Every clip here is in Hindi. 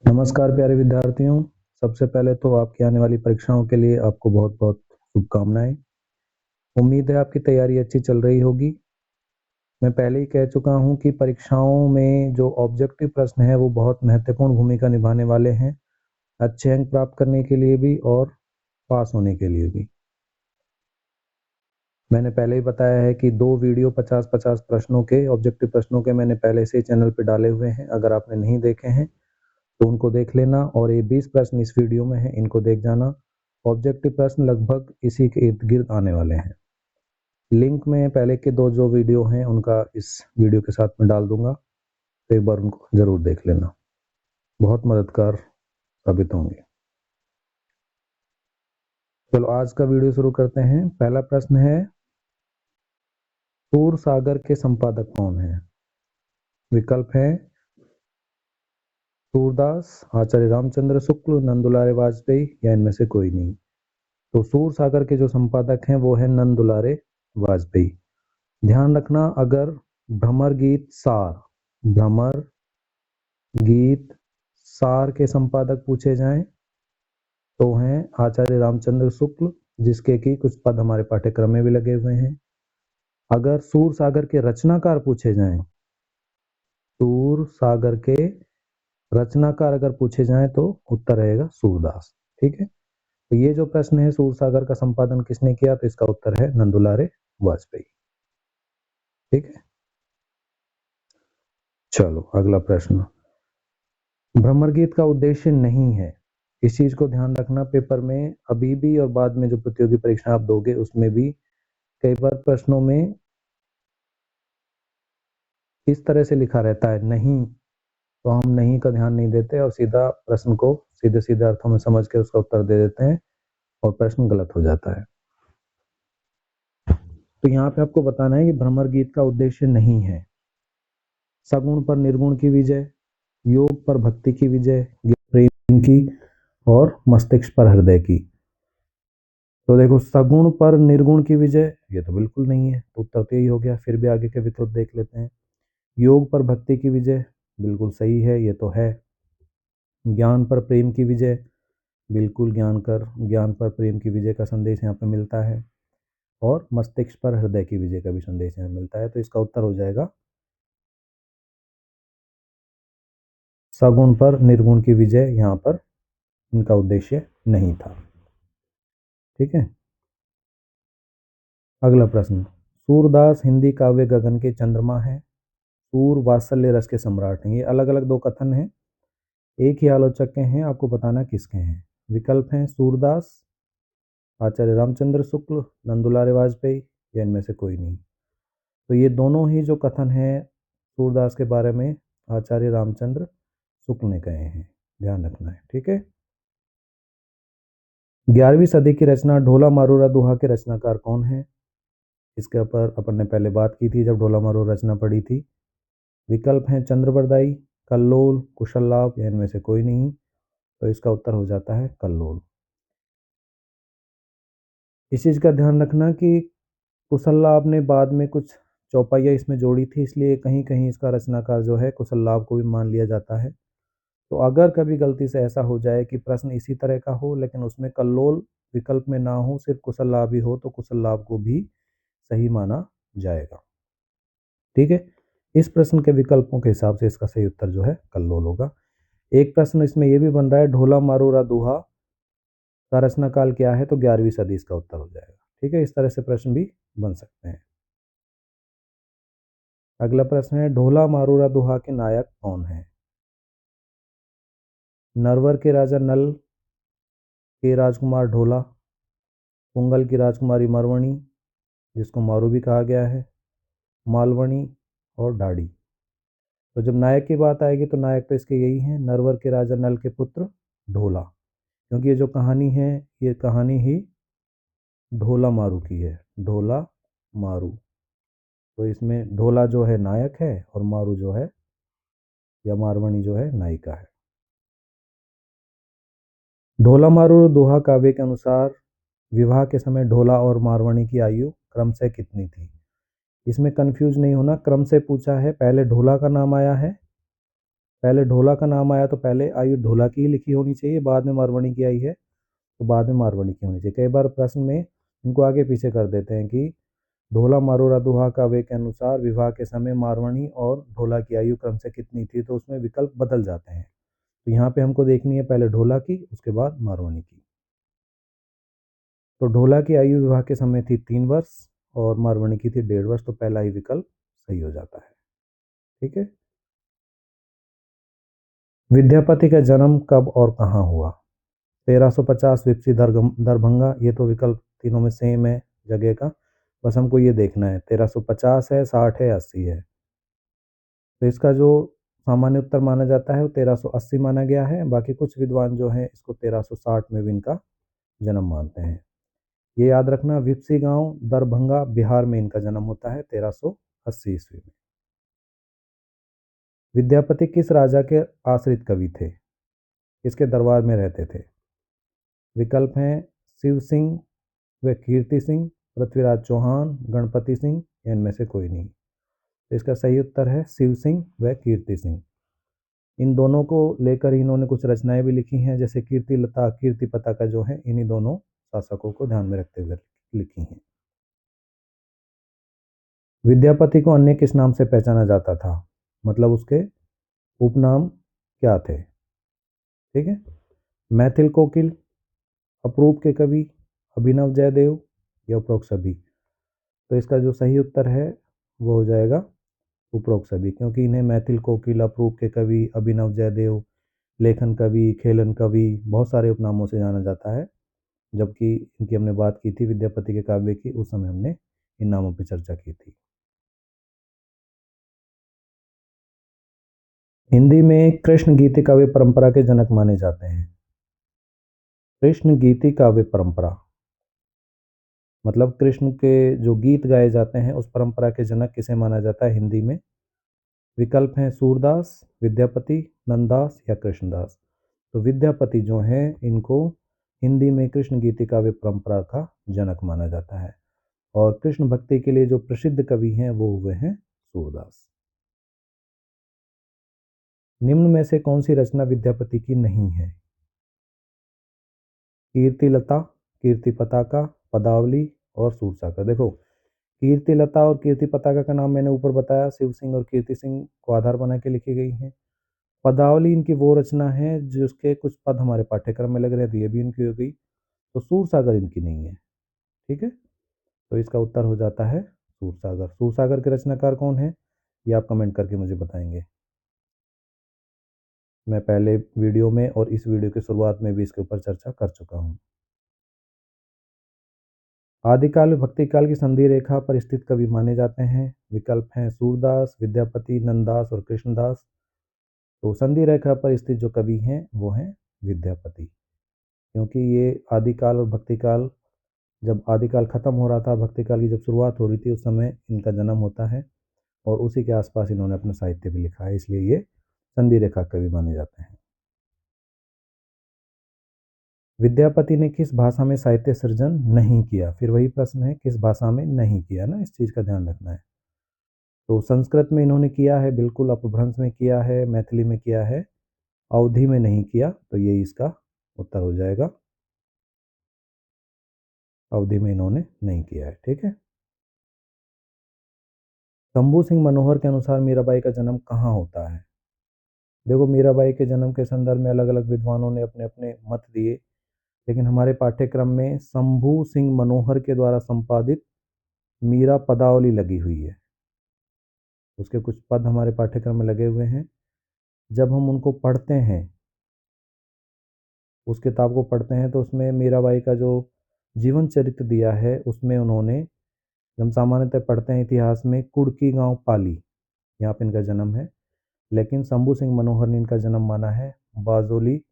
नमस्कार प्यारे विद्यार्थियों। सबसे पहले तो आपकी आने वाली परीक्षाओं के लिए आपको बहुत-बहुत शुभकामनाएं। उम्मीद है आपकी तैयारी अच्छी चल रही होगी। मैं पहले ही कह चुका हूं कि परीक्षाओं में जो ऑब्जेक्टिव प्रश्न है वो बहुत महत्वपूर्ण भूमिका निभाने वाले हैं, अच्छे अंक प्राप्त करने के लिए भी और पास होने के लिए भी। मैंने पहले ही बताया है कि 2 वीडियो 50-50 प्रश्नों के ऑब्जेक्टिव प्रश्नों के मैंने पहले से ही चैनल पे डाले हुए हैं। अगर आपने नहीं देखे हैं तो उनको देख लेना, और ये 20 प्रश्न इस वीडियो में है, इनको देख जाना। ऑब्जेक्टिव प्रश्न लगभग इसी के इर्द गिर्द आने वाले हैं। लिंक में पहले के 2 जो वीडियो हैं उनका इस वीडियो के साथ में डाल दूंगा, तो एक बार उनको जरूर देख लेना, बहुत मददगार साबित होंगे। चलो आज का वीडियो शुरू करते हैं। पहला प्रश्न है, सूर सागर के संपादक कौन है? विकल्प है सूरदास, आचार्य रामचंद्र शुक्ल, नंदुलारे वाजपेयी या इनमें से कोई नहीं। तो सूर सागर के जो संपादक हैं वो है नंदुलारे वाजपेयी। ध्यान रखना, अगर भ्रमर गीत सार के संपादक पूछे जाएं तो हैं आचार्य रामचंद्र शुक्ल, जिसके की कुछ पद हमारे पाठ्यक्रम में भी लगे हुए हैं। अगर सूर सागर के रचनाकार पूछे जाएं, सूर सागर के रचनाकार अगर पूछे जाएं तो उत्तर रहेगा सूरदास। ठीक है, तो ये जो प्रश्न है सूर सागर का संपादन किसने किया, तो इसका उत्तर है नंदुलारे वाजपेयी। ठीक है, चलो अगला प्रश्न। भ्रमर गीत का उद्देश्य नहीं है, इस चीज को ध्यान रखना। पेपर में अभी भी और बाद में जो प्रतियोगी परीक्षा आप दोगे उसमें भी कई बार प्रश्नों में इस तरह से लिखा रहता है नहीं, तो हम नहीं का ध्यान नहीं देते और सीधा प्रश्न को सीधे सीधे अर्थों में समझ के उसका उत्तर दे देते हैं और प्रश्न गलत हो जाता है। तो यहाँ पे आपको बताना है कि भ्रमर गीत का उद्देश्य नहीं है सगुण पर निर्गुण की विजय, योग पर भक्ति की विजय, प्रेम की और मस्तिष्क पर हृदय की। तो देखो, सगुण पर निर्गुण की विजय ये तो बिल्कुल नहीं है, तो उत्तर तो यही हो गया। फिर भी आगे के विकल्प देख लेते हैं। योग पर भक्ति की विजय बिल्कुल सही है, ये तो है। ज्ञान पर प्रेम की विजय, बिल्कुल ज्ञान पर प्रेम की विजय का संदेश यहाँ पे मिलता है, और मस्तिष्क पर हृदय की विजय का भी संदेश यहाँ मिलता है। तो इसका उत्तर हो जाएगा सगुण पर निर्गुण की विजय, यहाँ पर इनका उद्देश्य नहीं था। ठीक है, अगला प्रश्न। सूरदास हिंदी काव्य गगन के चंद्रमा है, सूर वात्सल्य रस के सम्राट हैं। ये अलग अलग 2 कथन हैं, एक ही आलोचक के हैं, आपको बताना किसके हैं। विकल्प हैं सूरदास, आचार्य रामचंद्र शुक्ल, नंदुलारे वाजपेयी या इनमें से कोई नहीं। तो ये दोनों ही जो कथन हैं सूरदास के बारे में आचार्य रामचंद्र शुक्ल ने कहे हैं, ध्यान रखना है। ठीक है, 11वीं सदी की रचना ढोला मारूरा दोहा के रचनाकार कौन है? इसके ऊपर अपन ने पहले बात की थी जब ढोला मारूरा रचना पढ़ी थी। विकल्प हैं चंद्रबरदाई, कल्लोल, कुशललाभ या इनमें से कोई नहीं। तो इसका उत्तर हो जाता है कल्लोल। इस चीज का ध्यान रखना कि कुशललाभ ने बाद में कुछ चौपाइयाँ इसमें जोड़ी थी, इसलिए कहीं कहीं इसका रचनाकार जो है कुशललाभ को भी मान लिया जाता है। तो अगर कभी गलती से ऐसा हो जाए कि प्रश्न इसी तरह का हो लेकिन उसमें कल्लोल विकल्प में ना हो, सिर्फ कुशललाभ ही हो, तो कुशललाभ को भी सही माना जाएगा। ठीक है, इस प्रश्न के विकल्पों के हिसाब से इसका सही उत्तर जो है कल्लोल होगा। एक प्रश्न इसमें यह भी बन रहा है, ढोला मारूरा दोहा का रचना काल क्या है, तो 11वीं सदी इसका उत्तर हो जाएगा। ठीक है, इस तरह से प्रश्न भी बन सकते हैं। अगला प्रश्न है, ढोला मारूरा दोहा के नायक कौन है? नरवर के राजा नल के राजकुमार ढोला, पुंगल की राजकुमारी मरवणी, जिसको मारू भी कहा गया है, मालवणी और डाडी। तो जब नायक की बात आएगी तो नायक तो इसके यही हैं, नरवर के राजा नल के पुत्र ढोला, क्योंकि ये जो कहानी है ये कहानी ही ढोला मारू की है, ढोला मारू। तो इसमें ढोला जो है नायक है और मारू जो है या मारवणी जो है नायिका है। ढोला मारू दोहा काव्य के अनुसार विवाह के समय ढोला और मारवणी की आयु क्रमशः कितनी थी? इसमें कंफ्यूज नहीं होना, क्रम से पूछा है, पहले ढोला का नाम आया है पहले ढोला का नाम आया तो पहले आयु ढोला की ही लिखी होनी चाहिए, बाद में मारवाणी की आई है तो बाद में मारवाणी की होनी चाहिए। कई बार प्रश्न में इनको आगे पीछे कर देते हैं कि ढोला मारोरा दुहा काव्य के अनुसार विवाह के समय मारवाणी और ढोला की आयु क्रम से कितनी थी, तो उसमें विकल्प बदल जाते हैं। तो यहाँ पे हमको देखनी है पहले ढोला की, उसके बाद मारवाणी की। तो ढोला की आयु विवाह के समय थी 3 वर्ष और मारवाणी की थी 1.5 वर्ष, तो पहला ही विकल्प सही हो जाता है। ठीक है। विद्यापति का जन्म कब और कहाँ हुआ? 1350 विपसी दरभंगा, ये तो विकल्प तीनों में सेम है जगह का, बस हमको ये देखना है 1350 है, 60 है, 80 है। तो इसका जो सामान्य उत्तर माना जाता है वो 1380 माना गया है। बाकी कुछ विद्वान जो हैं इसको 1360 में भी इनका जन्म मानते हैं। ये याद रखना, विपसी गांव दरभंगा बिहार में इनका जन्म होता है 1380 ईस्वी में। विद्यापति किस राजा के आश्रित कवि थे, किसके दरबार में रहते थे? विकल्प हैं शिव सिंह व कीर्ति सिंह, पृथ्वीराज चौहान, गणपति सिंह, या इनमें से कोई नहीं। तो इसका सही उत्तर है शिव सिंह व कीर्ति सिंह। इन दोनों को लेकर इन्होंने कुछ रचनाएं भी लिखी हैं, जैसे कीर्ति लता कीर्ति पताका जो है इन्हीं दोनों शासकों को ध्यान में रखते हुए लिखी हैं। विद्यापति को अन्य किस नाम से पहचाना जाता था, मतलब उसके उपनाम क्या थे? ठीक है। मैथिल कोकिल, अपरूप के कवि, अभिनव जयदेव, या उपरोक्त सभी। तो इसका जो सही उत्तर है वो हो जाएगा उपरोक्त सभी, क्योंकि इन्हें मैथिल कोकिल, अपरूप के कवि, अभिनव जयदेव, लेखन कवि, खेलन कवि, बहुत सारे उपनामों से जाना जाता है। जबकि इनकी हमने बात की थी विद्यापति के काव्य की, उस समय हमने इन नामों पर चर्चा की थी। हिंदी में कृष्ण गीति काव्य परंपरा के जनक माने जाते हैं। कृष्ण गीति काव्य परंपरा मतलब कृष्ण के जो गीत गाए जाते हैं उस परंपरा के जनक किसे माना जाता है हिंदी में? विकल्प हैं सूरदास, विद्यापति, नंददास, या कृष्णदास। तो विद्यापति जो हैं इनको हिंदी में कृष्ण गीति काव्य परंपरा का जनक माना जाता है, और कृष्ण भक्ति के लिए जो प्रसिद्ध कवि हैं वो हुए हैं सूरदास। निम्न में से कौन सी रचना विद्यापति की नहीं है? कीर्ति लता, कीर्ति पताका, पदावली, और सूरसागर। देखो, कीर्ति लता और कीर्ति पताका का नाम मैंने ऊपर बताया, शिव सिंह और कीर्ति सिंह को आधार बना के लिखी गई हैं। पदावली इनकी वो रचना है जिसके कुछ पद हमारे पाठ्यक्रम में लग रहे हैं, तो ये भी इनकी हो गई। तो सूरसागर इनकी नहीं है। ठीक है। तो इसका उत्तर हो जाता है सूरसागर। सूरसागर के रचनाकार कौन है ये आप कमेंट करके मुझे बताएंगे। मैं पहले वीडियो में और इस वीडियो की शुरुआत में भी इसके ऊपर चर्चा कर चुका हूँ। आदिकाल में भक्ति काल की संधि रेखा पर स्थित कवि माने जाते हैं। विकल्प हैं सूरदास, विद्यापति, नंददास, और कृष्णदास। तो संधि रेखा पर स्थित जो कवि हैं वो हैं विद्यापति, क्योंकि ये आदिकाल और भक्ति काल, जब आदिकाल खत्म हो रहा था, भक्ति काल की जब शुरुआत हो रही थी, उस समय इनका जन्म होता है और उसी के आसपास इन्होंने अपना साहित्य भी लिखा है, इसलिए ये संधि रेखा कवि माने जाते हैं। विद्यापति ने किस भाषा में साहित्य सृजन नहीं किया? फिर वही प्रश्न है, किस भाषा में नहीं किया ना, इस चीज़ का ध्यान रखना है। तो संस्कृत में इन्होंने किया है, बिल्कुल, अपभ्रंश में किया है, मैथिली में किया है, अवधी में नहीं किया, तो ये इसका उत्तर हो जाएगा। अवधि में इन्होंने नहीं किया है। ठीक है। शंभू सिंह मनोहर के अनुसार मीराबाई का जन्म कहाँ होता है? देखो, मीराबाई के जन्म के संदर्भ में अलग अलग विद्वानों ने अपने अपने मत दिए, लेकिन हमारे पाठ्यक्रम में शंभू सिंह मनोहर के द्वारा संपादित मीरा पदावली लगी हुई है। उसके कुछ पद हमारे पाठ्यक्रम में लगे हुए हैं। जब हम उनको पढ़ते हैं, उस किताब को पढ़ते हैं, तो उसमें मीराबाई का जो जीवन चरित्र दिया है उसमें उन्होंने, हम सामान्यतः पढ़ते हैं इतिहास में, कुड़की गांव पाली, यहाँ पे इनका जन्म है, लेकिन शंभू सिंह मनोहर ने इनका जन्म माना है बाजोली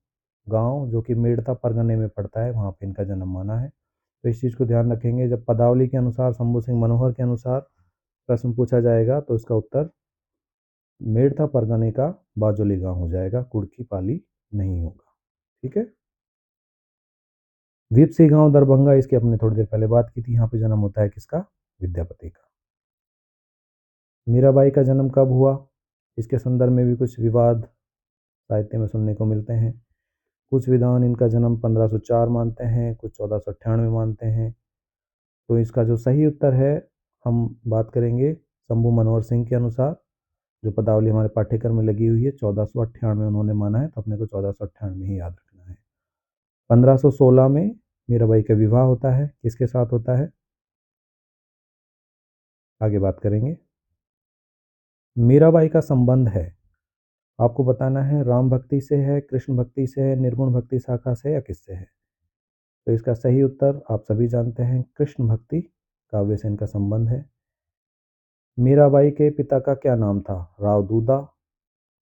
गांव, जो कि मेड़ता परगने में पड़ता है, वहाँ पे इनका जन्म माना है। तो इस चीज़ को ध्यान रखेंगे, जब पदावली के अनुसार, शंभू सिंह मनोहर के अनुसार प्रश्न पूछा जाएगा तो इसका उत्तर मेड़ता परगने का बाजोली गांव हो जाएगा, कुड़की पाली नहीं होगा। ठीक है। विपसी गांव दरभंगा, इसकी अपने थोड़ी देर पहले बात की थी, यहाँ पे जन्म होता है किसका? विद्यापति का। मीराबाई का जन्म कब हुआ? इसके संदर्भ में भी कुछ विवाद साहित्य में सुनने को मिलते हैं। कुछ विद्वान इनका जन्म 1504 मानते हैं, कुछ 1498 मानते हैं। तो इसका जो सही उत्तर है, हम बात करेंगे शंभू मनोहर सिंह के अनुसार, जो पदावली हमारे पाठ्यक्रम में लगी हुई है, 1498 उन्होंने माना है, तो अपने को 1498 ही याद रखना है। 1516 में मीराबाई का विवाह होता है, किसके साथ होता है, आगे बात करेंगे। मीराबाई का संबंध है, आपको बताना है राम भक्ति से है, कृष्ण भक्ति से है, निर्गुण भक्ति शाखा से, या किससे है। तो इसका सही उत्तर आप सभी जानते हैं, कृष्ण भक्ति काव्य से इनका संबंध है। मीराबाई के पिता का क्या नाम था, राव दूधा,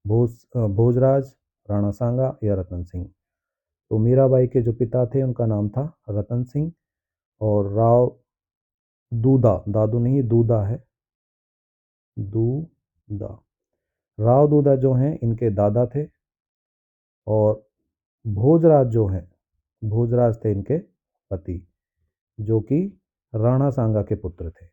भोजराज, राणा सांगा या रतन सिंह। तो मीराबाई के जो पिता थे उनका नाम था रतन सिंह, और राव दूधा, दादू नहीं दूधा है, दूधा, राव दूधा जो हैं इनके दादा थे, और भोजराज जो हैं, भोजराज थे इनके पति, जो कि राणा सांगा के पुत्र थे,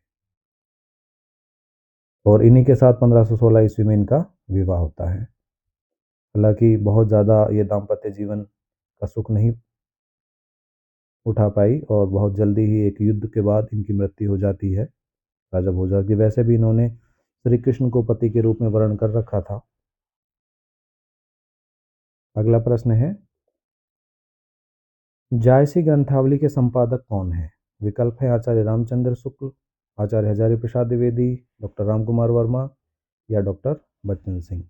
और इन्हीं के साथ 1516 ईस्वी में इनका विवाह होता है। हालांकि बहुत ज़्यादा ये दाम्पत्य जीवन का सुख नहीं उठा पाई, और बहुत जल्दी ही एक युद्ध के बाद इनकी मृत्यु हो जाती है राजा भोजराज की। वैसे भी इन्होंने श्री कृष्ण को पति के रूप में वर्ण कर रखा था। अगला प्रश्न है, जायसी ग्रंथावली के संपादक कौन है। विकल्प है आचार्य रामचंद्र शुक्ल, आचार्य हजारी प्रसाद द्विवेदी, डॉक्टर रामकुमार वर्मा या डॉक्टर बच्चन सिंह।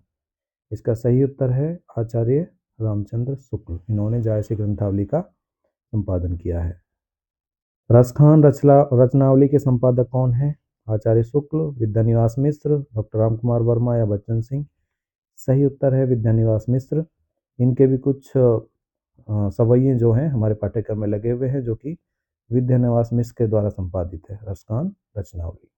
इसका सही उत्तर है आचार्य रामचंद्र शुक्ल, इन्होंने जायसी ग्रंथावली का संपादन किया है। रसखान रचनावली के संपादक कौन है, आचार्य शुक्ल, विद्यानिवास मिश्र, डॉक्टर रामकुमार वर्मा या बच्चन सिंह। सही उत्तर है विद्यानिवास मिश्र। इनके भी कुछ सवैये जो हैं हमारे पाठ्यक्रम में लगे हुए हैं, जो कि विद्यानिवास मिश्र के द्वारा संपादित है, रसखान रचनावली।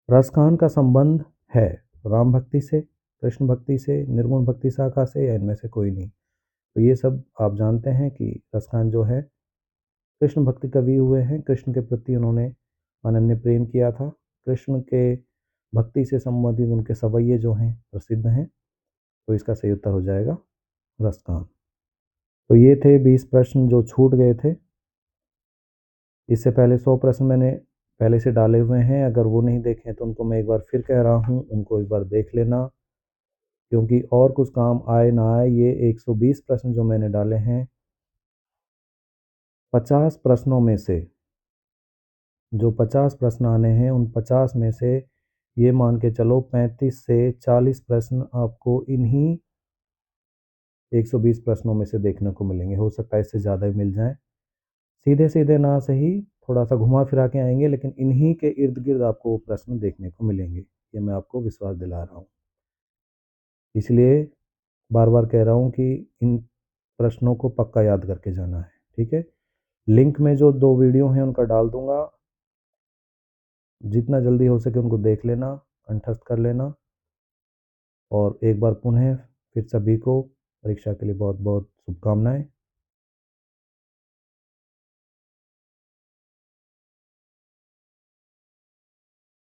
रसखान का संबंध है राम भक्ति से, कृष्ण भक्ति से, निर्गुण भक्ति शाखा से, या इनमें से कोई नहीं। तो ये सब आप जानते हैं कि रसखान जो है कृष्ण भक्ति कवि हुए हैं, कृष्ण के प्रति उन्होंने अनन्य प्रेम किया था। कृष्ण के भक्ति से संबंधित उनके सवैये जो हैं प्रसिद्ध हैं, तो इसका सही उत्तर हो जाएगा रसखान। तो ये थे 20 प्रश्न जो छूट गए थे। इससे पहले 100 प्रश्न मैंने पहले से डाले हुए हैं, अगर वो नहीं देखें तो उनको मैं एक बार फिर कह रहा हूँ, उनको एक बार देख लेना, क्योंकि और कुछ काम आए ना आए, ये 120 प्रश्न जो मैंने डाले हैं, 50 प्रश्नों में से जो 50 प्रश्न आने हैं, उन 50 में से ये मान के चलो 35 से 40 प्रश्न आपको इन्हीं 120 प्रश्नों में से देखने को मिलेंगे। हो सकता है इससे ज़्यादा ही मिल जाएं, सीधे सीधे ना सही, थोड़ा सा घुमा फिरा के आएंगे, लेकिन इन्हीं के इर्द गिर्द आपको प्रश्न देखने को मिलेंगे, ये मैं आपको विश्वास दिला रहा हूँ। इसलिए बार बार कह रहा हूँ कि इन प्रश्नों को पक्का याद करके जाना है, ठीक है। लिंक में जो 2 वीडियो हैं उनका डाल दूंगा, जितना जल्दी हो सके उनको देख लेना, कंठस्थ कर लेना, और एक बार पुनः फिर सभी को परीक्षा के लिए बहुत बहुत शुभकामनाएं।